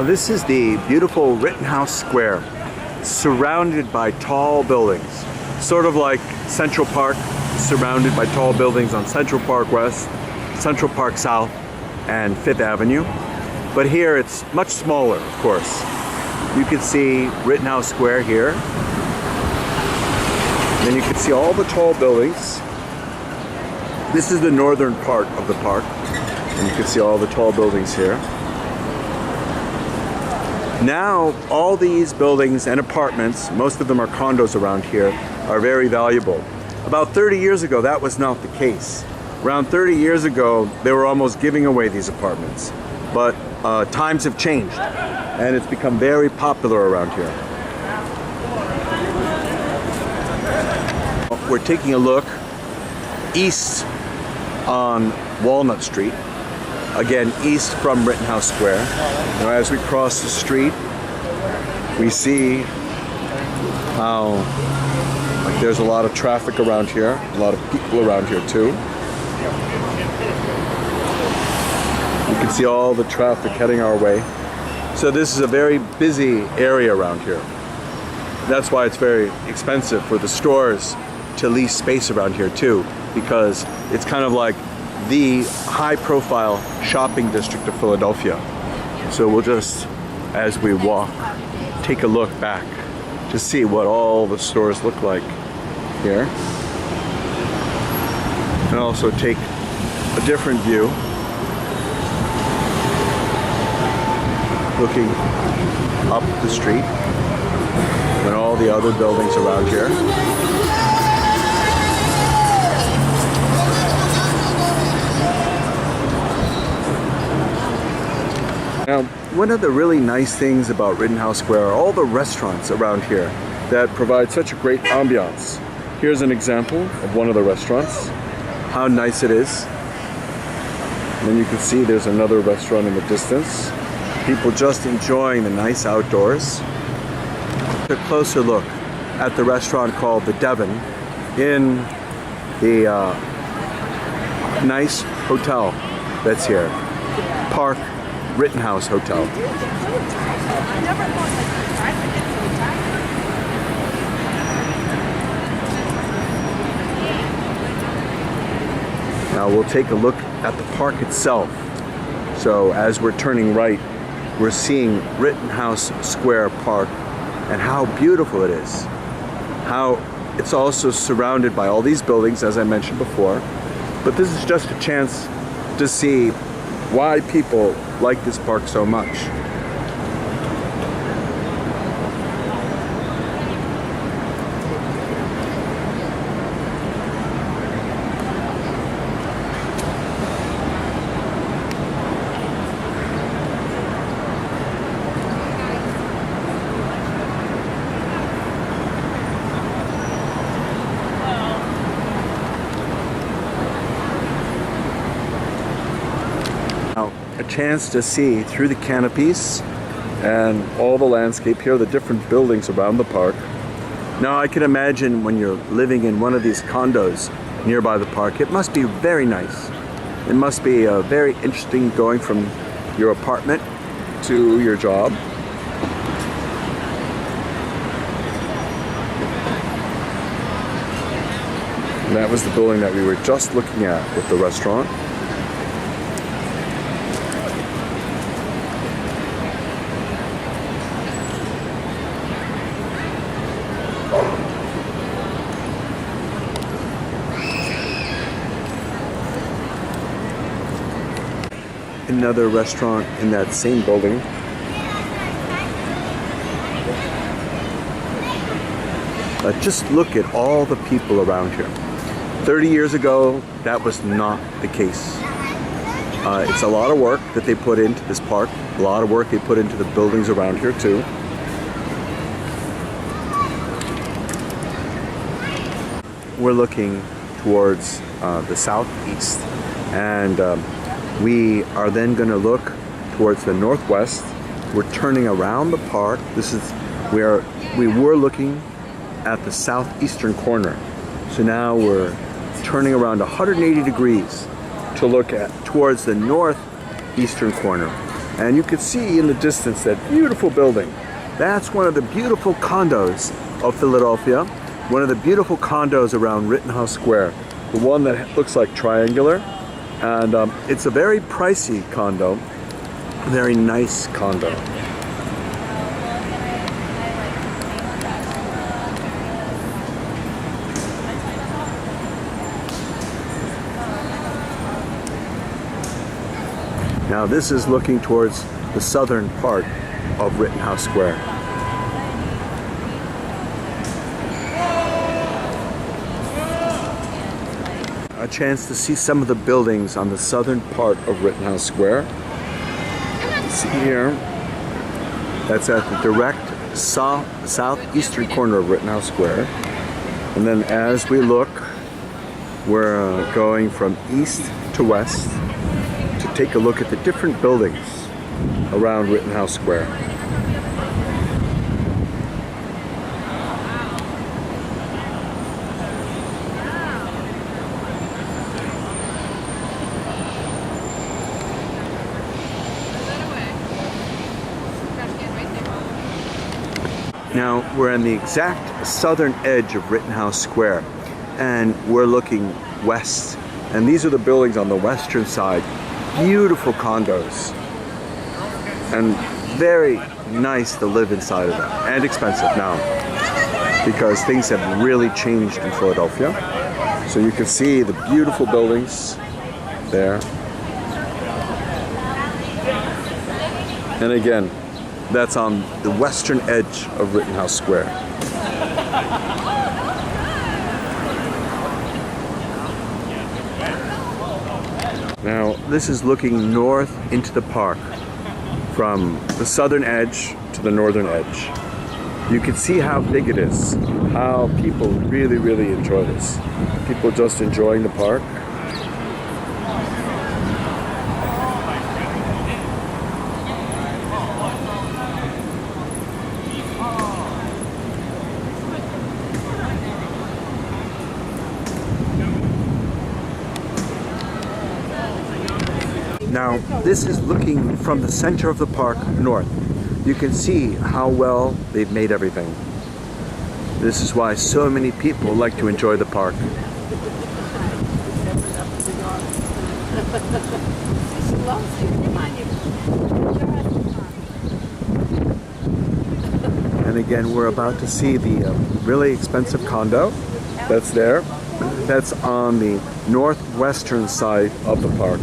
This is the beautiful Rittenhouse Square, surrounded by tall buildings. Sort of like Central Park, surrounded by tall buildings on Central Park West, Central Park South, and 5th Avenue. But here it's much smaller, of course. You can see Rittenhouse Square here. Then you can see all the tall buildings. This is the northern part of the park. And you can see all the tall buildings here. Now, all these buildings and apartments, most of them are condos around here, are very valuable. About 30 years ago, that was not the case. Around 30 years ago, they were almost giving away these apartments. But times have changed, and it's become very popular around here. We're taking a look east on Walnut Street. Again, east from Rittenhouse Square. Now, as we cross the street, we see how there's a lot of traffic around here, a lot of people around here too. You can see all the traffic heading our way. So this is a very busy area around here. That's why it's very expensive for the stores to lease space around here too, because it's kind of like the high-profile shopping district of Philadelphia. So we'll just, as we walk, take a look back to see what all the stores look like here. And also take a different view, looking up the street and all the other buildings around here. Now, one of the really nice things about Rittenhouse Square are all the restaurants around here that provide such a great ambiance. Here's an example of one of the restaurants, how nice it is. And then you can see there's another restaurant in the distance. People just enjoying the nice outdoors. A closer look at the restaurant called the Devon in the nice hotel that's here, Park Rittenhouse Hotel. Now we'll take a look at the park itself. So as we're turning right, we're seeing Rittenhouse Square Park and how beautiful it is. How it's also surrounded by all these buildings, as I mentioned before. But this is just a chance to see why people like this park so much. A chance to see through the canopies and all the landscape here, the different buildings around the park. Now I can imagine when you're living in one of these condos nearby the park, it must be very nice. It must be very interesting going from your apartment to your job. And that was the building that we were just looking at with the restaurant. Another restaurant in that same building. Just look at all the people around here. 30 years ago, that was not the case. It's a lot of work that they put into this park, a lot of work they put into the buildings around here too. We're looking towards the southeast, and we are then going to look towards the northwest. We're turning around the park. We were looking at the southeastern corner. So now we're turning around 180 degrees to look at towards the northeastern corner. And you can see in the distance that beautiful building. That's one of the beautiful condos of Philadelphia. One of the beautiful condos around Rittenhouse Square. The one that looks like triangular. And it's a very pricey condo. A very nice condo. Now this is looking towards the southern part of Rittenhouse Square. A chance to see some of the buildings on the southern part of Rittenhouse Square. See here, that's at the direct southeastern corner of Rittenhouse Square. And then as we look, we're going from east to west to take a look at the different buildings around Rittenhouse Square. Now we're on the exact southern edge of Rittenhouse Square and we're looking west, and these are the buildings on the western side. Beautiful condos and very nice to live inside of them, and expensive now because things have really changed in Philadelphia. So you can see the beautiful buildings there, and again, that's on the western edge of Rittenhouse Square. Now, this is looking north into the park from the southern edge to the northern edge. You can see how big it is, how people really, really enjoy this. People just enjoying the park. Now, this is looking from the center of the park north. You can see how well they've made everything. This is why so many people like to enjoy the park. And again, we're about to see the really expensive condo that's there. That's on the northwestern side of the park.